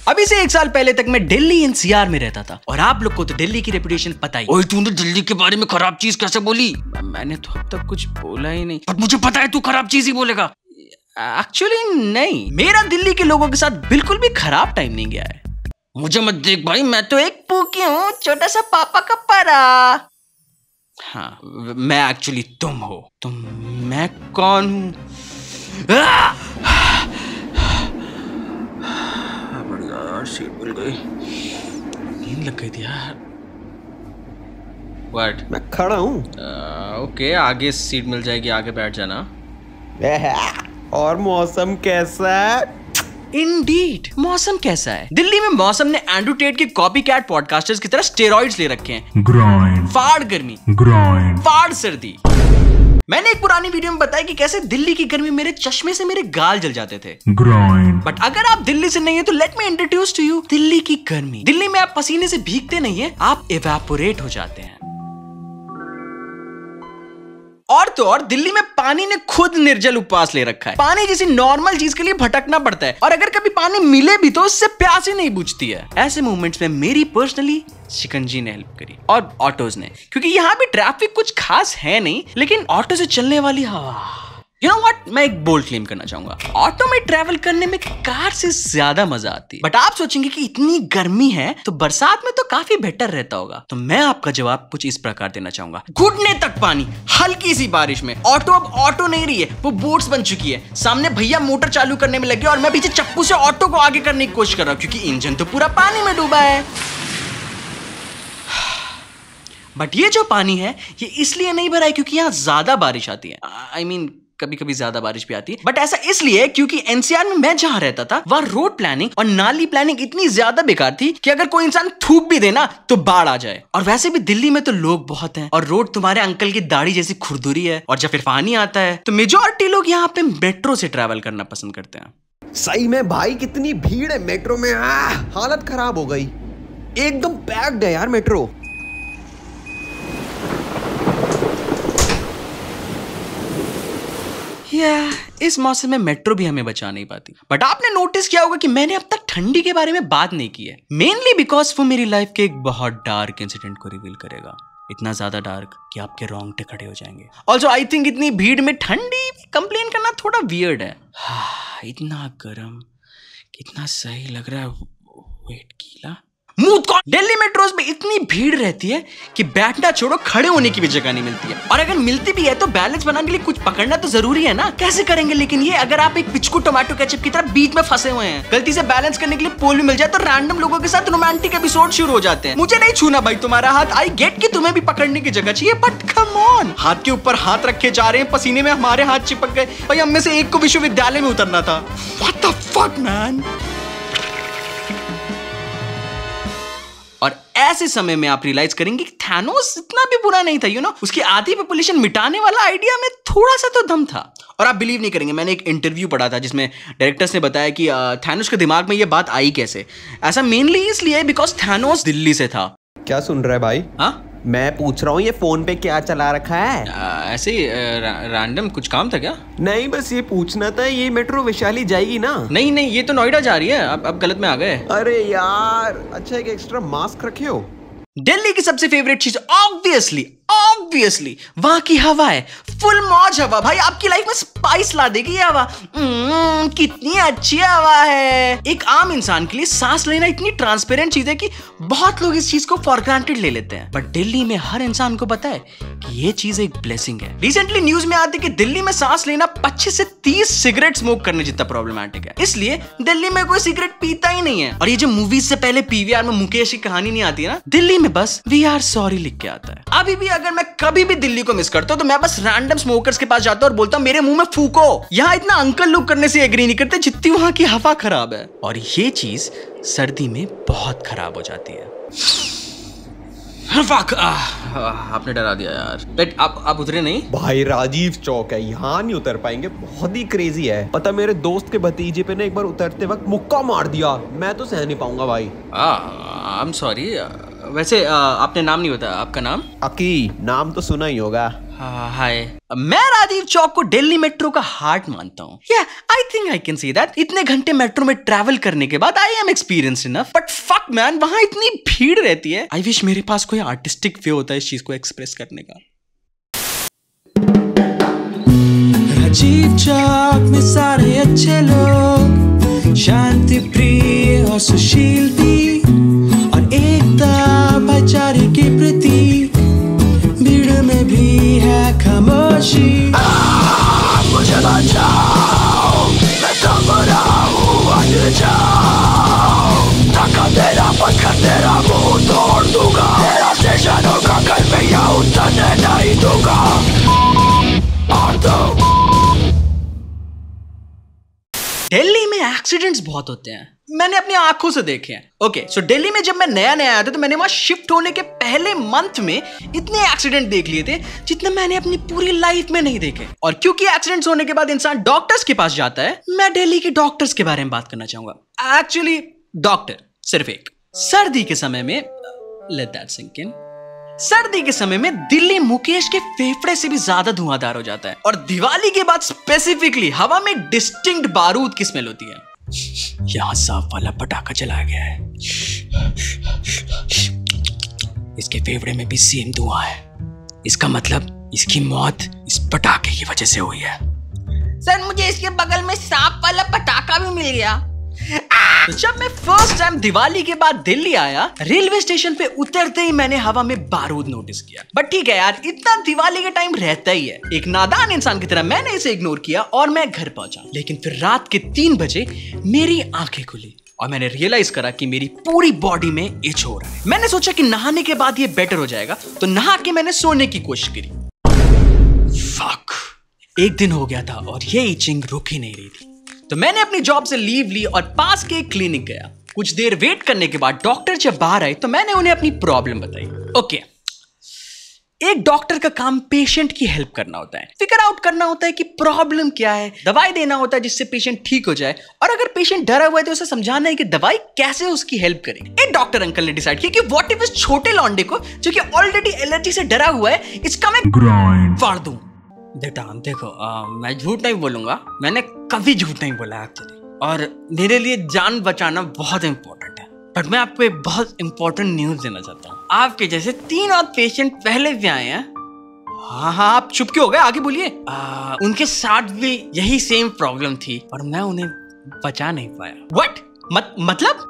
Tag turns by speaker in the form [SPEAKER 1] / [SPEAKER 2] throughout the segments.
[SPEAKER 1] अभी से 1 साल पहले तक मैं दिल्ली एनसीआर में रहता था और आप लोग को तो दिल्ली की रेपुटेशन पता ही।
[SPEAKER 2] ओए तूने दिल्ली के बारे में खराब चीज कैसे बोली?
[SPEAKER 1] मैंने तो अब तक कुछ बोला ही नहीं।
[SPEAKER 2] बट मुझे पता है तू खराब चीज ही बोलेगा।
[SPEAKER 1] एक्चुअली नहीं, मेरा दिल्ली के लोगों के साथ बिल्कुल भी खराब टाइम नहीं गया है।
[SPEAKER 2] मुझे मत देख भाई, मैं तो एक
[SPEAKER 1] पूकी हूँ, छोटा सा पापा का परा। हाँ, मैं एक्चुअली तुम हो। तुम मैं कौन हूँ? बढ़िया यार, सीट मिल गई। नींद लग गई थी यार। व्हाट?
[SPEAKER 3] मैं खड़ा हूँ।
[SPEAKER 1] ओके, आगे सीट मिल जाएगी, आगे बैठ जाना।
[SPEAKER 3] और मौसम कैसा है?
[SPEAKER 1] इंडीड, मौसम कैसा है? दिल्ली में मौसम ने एंड्रू टेट के कॉपीकैट पॉडकास्टर्स की तरह स्टेरॉइड्स ले रखे हैं।
[SPEAKER 4] ग्राइंड,
[SPEAKER 1] फाड़ गर्मी,
[SPEAKER 4] ग्राइंड,
[SPEAKER 1] फाड़ सर्दी। मैंने एक पुरानी वीडियो में बताया कि कैसे दिल्ली की गर्मी मेरे चश्मे से मेरे गाल जल जाते थे।
[SPEAKER 4] ग्राइंड।
[SPEAKER 1] बट अगर आप दिल्ली से नहीं है तो let me introduce to you Delhi की गर्मी। दिल्ली में आप पसीने से भीगते नहीं है, आप इवेपोरेट हो जाते हैं। और तो और दिल्ली में पानी ने खुद निर्जल उपवास ले रखा है। पानी जैसी नॉर्मल चीज के लिए भटकना पड़ता है और अगर कभी पानी मिले भी तो उससे प्यास ही नहीं बुझती है। ऐसे मोमेंट्स में मेरी पर्सनली शिकंजी ने हेल्प करी और ऑटोज ने, क्योंकि यहाँ भी ट्रैफिक कुछ खास है नहीं, लेकिन ऑटो से चलने वाली हवा। यू नो व्हाट, मैं एक बोल्ड क्लेम करना चाहूंगा, ऑटो में ट्रैवल करने में कार से ज्यादा मजा आती है। बट आप सोचेंगे कि इतनी गर्मी है तो बरसात में तो काफी बेटर रहता होगा। तो मैं आपका जवाब कुछ इस प्रकार देना चाहूंगा। घुटने तक पानी, हल्की सी बारिश में ऑटो अब ऑटो नहीं रही है, वो बोट्स बन चुकी है। सामने भैया मोटर चालू करने में लगे और मैं पीछे चप्पू से ऑटो को आगे करने की कोशिश कर रहा हूँ क्योंकि इंजन तो पूरा पानी में डूबा है। बट ये जो पानी है ये इसलिए नहीं भरा है क्योंकि यहाँ ज्यादा बारिश आती है। आई मीन कभी कभी ज्यादा बारिश भी आती है, बट ऐसा इसलिए क्योंकि एनसीआर में मैं जहां रहता था वहां रोड प्लानिंग और नाली प्लानिंग इतनी ज्यादा बेकार थी कि अगर कोई इंसान थूक भी देना तो बाढ़ आ जाए। और वैसे भी दिल्ली में तो लोग बहुत हैं और रोड तुम्हारे अंकल की दाढ़ी जैसी खुरदुरी है और जब फिर पानी आता है तो मेजॉरिटी लोग यहाँ पे मेट्रो से ट्रैवल करना पसंद करते हैं।
[SPEAKER 3] सही में भाई, कितनी भीड़ है मेट्रो में। हालत खराब हो गई, एकदम पैक्ड है यार मेट्रो।
[SPEAKER 1] इस मौसम में मेट्रो भी हमें बचा नहीं पाती। बट आपने नोटिस किया होगा कि मैंने अब तक ठंडी के बारे में बात नहीं की है, मेनली बिकॉज वो मेरी लाइफ के एक बहुत डार्क इंसिडेंट को रिवील करेगा। इतना ज्यादा डार्क कि आपके रोंगटे खड़े हो जाएंगे। ऑल्सो आई थिंक इतनी भीड़ में ठंडी कंप्लेन करना थोड़ा वियर्ड है। इतना गर्म, कितना सही लग रहा है। वेट, गीला मुंह कौन? दिल्ली मेट्रोज में इतनी भीड़ रहती है कि बैठना छोड़ो, खड़े होने की भी जगह नहीं मिलती है। और अगर मिलती भी है तो बैलेंस बनाने के लिए कुछ पकड़ना तो जरूरी है ना। कैसे करेंगे लेकिन ये, अगर आप एक पिचकू टोमेटो केचप की तरह बीच में फंसे हुए हैं। गलती से बैलेंस करने के लिए पोल भी मिल जाए तो रैंडम लोगों के साथ रोमांटिक एपिसोड शुरू हो जाते हैं। मुझे नहीं छूना भाई तुम्हारा हाथ। आई गेट कि तुम्हें भी पकड़ने की जगह चाहिए, बट कम ऑन। हाथ के ऊपर हाथ रखे जा रहे हैं, पसीने में हमारे हाथ चिपक गए। भाई हम में से एक को विश्वविद्यालय में उतरना था। What the fuck man. और ऐसे समय में आप रियलाइज करेंगे कि थैनोस इतना भी बुरा नहीं था। उसकी आधी पॉपुलेशन मिटाने वाला आइडिया में थोड़ा सा तो दम था। और आप बिलीव नहीं करेंगे, मैंने एक इंटरव्यू पढ़ा था जिसमें डायरेक्टर्स ने बताया कि थैनोस के दिमाग में ये बात आई कैसे। ऐसा मेनली इसलिए बिकॉज थैनोस दिल्ली से था।
[SPEAKER 3] क्या सुन रहा है भाई?
[SPEAKER 1] हाँ,
[SPEAKER 3] मैं पूछ रहा हूँ ये फोन पे क्या चला रखा है?
[SPEAKER 1] ऐसे ही रैंडम कुछ काम था क्या?
[SPEAKER 3] नहीं, बस ये पूछना था, ये मेट्रो वैशाली जाएगी ना?
[SPEAKER 1] नहीं, ये तो नोएडा जा रही है। अब गलत में आ गए।
[SPEAKER 3] अरे यार, अच्छा एक एक्स्ट्रा मास्क रखे हो।
[SPEAKER 1] दिल्ली की सबसे फेवरेट चीज ऑब्वियसली वहां की हवा है। फुल मौज हवा भाई, आपकी लाइफ में स्पाइस ला देगी ये हवा। कितनी अच्छी हवा है। एक आम इंसान के लिए सांस लेना इतनी ट्रांसपेरेंट चीज है कि बहुत लोग इस चीज को फॉर ग्रांटेड ले लेते हैं। बट दिल्ली में हर इंसान को पता है कि ये चीज एक ब्लेसिंग है। रिसेंटली न्यूज में आती कि दिल्ली में सांस लेना 25 से 30 सिगरेट स्मोक करने जितना प्रॉब्लमेटिक है। इसलिए दिल्ली में कोई सिगरेट पीता ही नहीं है। और ये जो मूवीज से पहले पीवीआर में मुकेश की कहानी नहीं आती है ना, दिल्ली में बस वी आर सॉरी लिख के आता है। अभी भी अगर मैं कभी भी दिल्ली को मिस करता हूं तो मैं बस रैंडम स्मोकर्स के पास जाता हूं और बोलता हूं मेरे मुंह में फूको। यहाँ इतना अंकल लोग करने से एग्री नहीं करते जितनी वहां की हवा खराब है। और ये चीज सर्दी में बहुत खराब हो जाती है। आपने डरा दिया यार। बट आप उतरे नहीं? भाई
[SPEAKER 3] राजीव चौक है, यहाँ नहीं उतर पाएंगे, बहुत ही क्रेजी है। पता मेरे दोस्त के भतीजे पे ने एक बार उतरते वक्त मुक्का मार दिया, मैं तो सह नहीं पाऊंगा भाई।
[SPEAKER 1] I am sorry. वैसे आपने नाम नहीं बताया, आपका नाम?
[SPEAKER 3] अकी, नाम तो सुना ही होगा।
[SPEAKER 1] हाय, मैं राजीव चौक को दिल्ली मेट्रो का हार्ट मानता हूँ। I think I can see that. इतने घंटे मेट्रो में ट्रैवल करने के बाद I am experienced enough, but fuck man, वहां इतनी भीड़ रहती है। आई विश मेरे पास कोई आर्टिस्टिक वे होता है इस चीज को एक्सप्रेस करने का। राजीव चौक में सारे अच्छे लोग, शांति प्रिय और सुशील भी, और एकता भाईचारे के प्रतीक। भीड़ में भी है खामोशी। मुझे बचाओ, मैं थम रहा हूँ, अंदर जाओ। धक्का तेरा, पत्थर तेरा, मुंह तोड़ दूंगा। तेरा स्टेशन होगा, कल मैं यहाँ उतरने नहीं दूंगा। और दो दिल्ली में एक्सीडेंट्स बहुत होते हैं, मैंने अपनी आंखों से देखे हैं। ओके, सो दिल्ली में जब मैं नया आया था तो मैंने वहां शिफ्ट होने के पहले मंथ में इतने एक्सीडेंट देख लिए थे जितने मैंने अपनी पूरी लाइफ में नहीं देखे। और क्योंकि एक्सीडेंट्स होने के बाद इंसान डॉक्टर्स के पास जाता है, मैं दिल्ली के डॉक्टर्स के बारे में बात करना चाहूंगा। एक्चुअली डॉक्टर सिर्फ एक। सर्दी के समय में, लेट दैट सिंक इन, सर्दी के समय में दिल्ली मुकेश के फेफड़े से भी ज्यादा धुआंधार हो जाता है। और दिवाली के बाद स्पेसिफिकली हवा में डिस्टिंक्ट बारूद की स्मेल होती है। यहां साफ वाला पटाखा चला गया है, इसके फेफड़े में भी सेम धुआं है। इसका मतलब इसकी मौत इस पटाखे की वजह से हुई है।
[SPEAKER 2] सर, मुझे इसके बगल में सांप वाला पटाखा भी मिल गया।
[SPEAKER 1] तो जब मैं फर्स्ट टाइम दिवाली के बाद दिल्ली आया, रेलवे स्टेशन पे उतरते ही मैंने हवा में बारूद नोटिस किया। बट ठीक है यार, इतना दिवाली के टाइम रहता ही है। एक नादान इंसान की तरह मैंने इसे इग्नोर किया और मैं घर पहुंचा। लेकिन फिर रात के 3 बजे मेरी आंखें खुली और मैंने रियलाइज करा कि मेरी पूरी बॉडी में इच हो रहा है। मैंने सोचा कि नहाने के बाद ये बेटर हो जाएगा, तो नहा के मैंने सोने की कोशिश करी। फक, 1 दिन हो गया था और ये इचिंग रुक ही नहीं रही थी। तो मैंने अपनी जॉब से लीव ली और पास के एक क्लिनिक गया। कुछ देर वेट करने के बाद डॉक्टर जब बाहर आए तो मैंने उन्हें अपनी प्रॉब्लम बताई। ओके, एक डॉक्टर का काम पेशेंट की हेल्प करना होता है, फिगर आउट करना होता है कि प्रॉब्लम क्या है, दवाई देना होता है जिससे पेशेंट ठीक हो जाए, और अगर पेशेंट डरा हुआ है तो उसे समझाना है कि दवाई कैसे उसकी हेल्प करे। एक डॉक्टर अंकल ने डिसाइड किया कि व्हाट इफ इस छोटे लौंडे को, जो कि ऑलरेडी एलर्जी से डरा हुआ है, इसका मैं ग्राइंड फाड़ दूं। बेटा देखो, मैं झूठ नहीं बोलूंगा, मैंने कभी झूठ नहीं बोला एक्चुअली, और मेरे लिए जान बचाना बहुत इंपॉर्टेंट है। बट मैं आपको एक बहुत इंपॉर्टेंट न्यूज देना चाहता हूँ। आपके जैसे 3 और पेशेंट पहले भी आए हैं। हाँ, आप चुप क्यों हो गए, आगे बोलिए। उनके साथ भी यही सेम प्रॉब्लम थी और मैं उन्हें बचा नहीं पाया। व्हाट? मतलब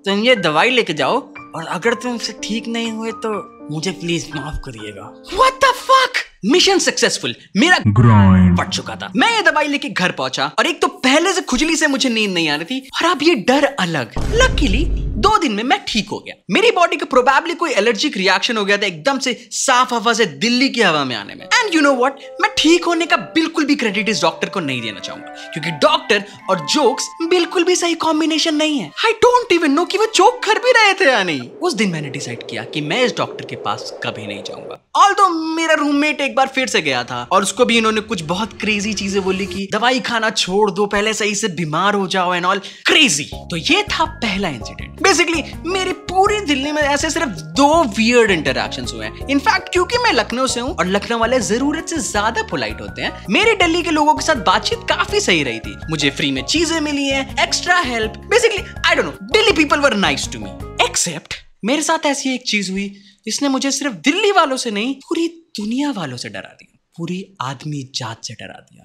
[SPEAKER 1] तुम ये दवाई लेके जाओ और अगर तुमसे ठीक नहीं हुए तो मुझे प्लीज माफ करिएगा। What the fuck? Mission successful. मेरा ग्राइंड फट चुका था। मैं ये दवाई लेके घर पहुंचा और एक तो पहले से खुजली से मुझे नींद नहीं आ रही थी और अब ये डर अलग। लकीली 2 दिन में मैं ठीक हो गया। मेरी बॉडी को प्रोबेबली कोई एलर्जिक रिएक्शन हो गया था एकदम से साफ हवा से दिल्ली की हवा में आने में। एंड यू नो व्हाट, मैं ठीक होने का बिल्कुल भी क्रेडिट इस डॉक्टर को नहीं देना चाहूंगा, क्योंकि डॉक्टर और जोक्स बिल्कुल भी सही कॉम्बिनेशन नहीं है। आई डोंट इवन नो कि वो जोक कर भी रहे थे या नहीं। उस दिन मैंने डिसाइड किया कि मैं इस डॉक्टर के पास कभी नहीं जाऊंगा। ऑल्दो मेरा रूममेट एक बार फिर से गया था और उसको भी इन्होंने कुछ बहुत क्रेजी चीजें बोली कि दवाई खाना छोड़ दो, पहले सही से बीमार हो जाओ एंड ऑल क्रेजी। तो ये था पहला इंसिडेंट। बेसिकली मेरी पूरी दिल्ली में ऐसे सिर्फ 2 वियर्ड इंटरैक्शंस हुए हैं। इनफैक्ट क्योंकि मैं लखनऊ से हूं और लखनऊ वाले जरूरत से ज्यादा पोलाइट होते हैं, मेरी दिल्ली के लोगों के साथ बातचीत काफी सही रही थी। मुझे फ्री में चीजें मिली हैं, extra help. Basically I don't know, Delhi people were nice to me. Except मेरे साथ ऐसी एक चीज हुई जिसने मुझे सिर्फ दिल्ली वालों से नहीं, पूरी दुनिया वालों से डरा दिया, पूरी आदमी जात से डरा दिया।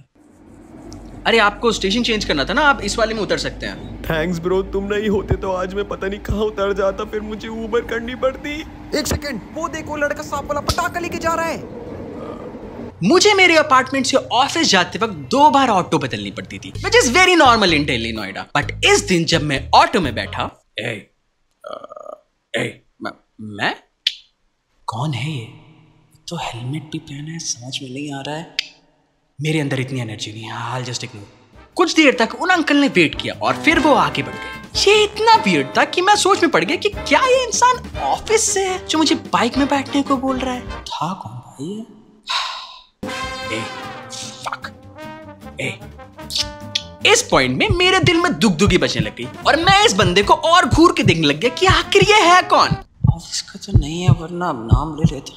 [SPEAKER 1] अरे आपको स्टेशन चेंज करना था ना, आप इस वाले में उतर सकते हैं।
[SPEAKER 3] थैंक्स ब्रो, तुम नहीं होते तो आज मैं पता नहीं कहाँ उतर जाता, फिर मुझे ऊबर करनी पड़ती।
[SPEAKER 4] 1 सेकंड, वो देखो लड़का सांप वाला पटाखा लेके जा रहा है।
[SPEAKER 1] मुझे मेरे अपार्टमेंट से ऑफिस जाते वक्त 2 बार ऑटो बदलनी पड़ती थी, which is very normal in Delhi Noida. But इस दिन जब मैं ऑटो में बैठा, मैं कौन है ये? तो हेलमेट भी पहना है, समझ में नहीं आ रहा है। मेरे अंदर इतनी एनर्जी नहीं है, I'll just ignore। कुछ देर तक उन अंकल ने वेट किया और फिर वो आगे बढ़ गए। ये इतना वियर्ड था कि मैं सोच में पड़ गया कि क्या ये इंसान ऑफिस से है जो मुझे बाइक में बैठने को बोल रहा है? था कौन भाई ये? इस पॉइंट में मेरे दिल में दुगदुगी बचने लग गई और मैं इस बंदे को और घूर के देखने लग गया कि आखिर ये है कौन। ऑफिस का तो नहीं है, वरना अब नाम ले लेता।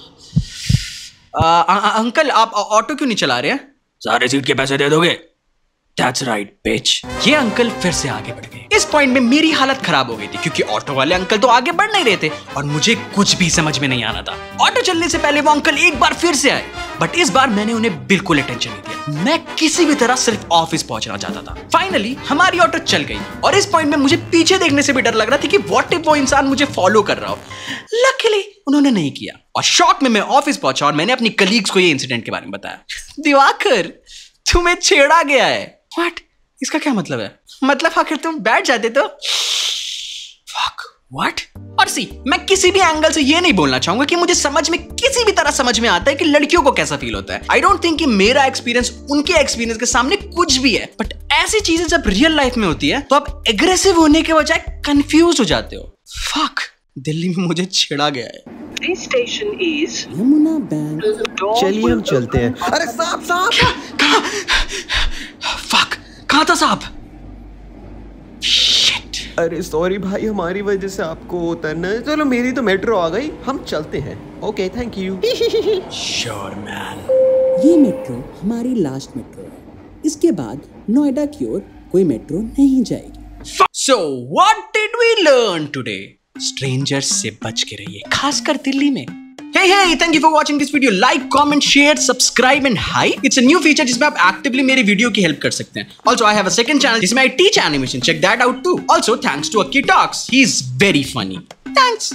[SPEAKER 1] अंकल आप ऑटो क्यों नहीं चला रहे हैं? सारे सीट के पैसे दे दोगे? That's right, bitch. ये अंकल फिर से आगे बढ़ गए। इस पॉइंट में मेरी हालत खराब हो गई थी क्योंकि ऑटो वाले अंकल तो आगे बढ़ नहीं रहे थे और मुझे कुछ भी समझ में नहीं आना था। ऑटो चलने से पहले वो अंकल एक बार फिर से आए, बट इस बार मैंने उन्हें बिल्कुल अटेंशन नहीं दिया। मैं किसी भी तरह सिर्फ ऑफिस पहुंचना चाहता था। फाइनली हमारी ऑटो चल गई और इस पॉइंट में मुझे पीछे देखने से भी डर लग रहा था कि व्हाट इफ वो इंसान मुझे फॉलो कर रहा हो। लकीली उन्होंने नहीं किया और शॉक में मैं ऑफिस पहुंचा और मैंने अपनी कलीग्स को ये इंसिडेंट के बारे में बताया। दिवाकर, तुम्हें छेड़ा गया है। व्हाट? इसका क्या मतलब है? मतलब आखिर तुम बैठ जाते तो? Fuck, what? और सी, मैं किसी भी एंगल से ये नहीं बोलना चाहूंगा कि मुझे समझ में किसी भी तरह समझ में आता है कि लड़कियों को कैसा फील होता है। आई डोंट थिंक कि मेरा एक्सपीरियंस उनके एक्सपीरियंस के सामने कुछ भी है, बट ऐसी चीजें जब रियल लाइफ में होती है तो आप एग्रेसिव होने के बजाय कंफ्यूज हो जाते हो। फक, दिल्ली में मुझे छेड़ा गया है।
[SPEAKER 5] This station is
[SPEAKER 4] Yamuna bank.
[SPEAKER 3] चलिए हम चलते हैं।
[SPEAKER 4] अरे साहब साहब,
[SPEAKER 1] कहाँ? फक, कहाँ था साहब? Shit.
[SPEAKER 3] अरे सॉरी भाई, हमारी वजह से आपको उतरना है। चलो मेरी तो मेट्रो आ गई, हम चलते हैं। Okay, thank you.
[SPEAKER 1] Sure, man.
[SPEAKER 6] ये मेट्रो हमारी लास्ट मेट्रो है। इसके बाद नोएडा की ओर कोई मेट्रो नहीं जाएगी।
[SPEAKER 1] So, what did we learn today? Strangers से बच के रहिए, खासकर दिल्ली में। Hey, thank you for watching this video. Like, comment, share, subscribe and hi. It's a new feature जिसमें आप actively मेरी वीडियो की हेल्प कर सकते हैं. Also, I have a second channel जिसमें I teach animation. Check that out too. Also, thanks to Aki Talks. He's very funny. Thanks.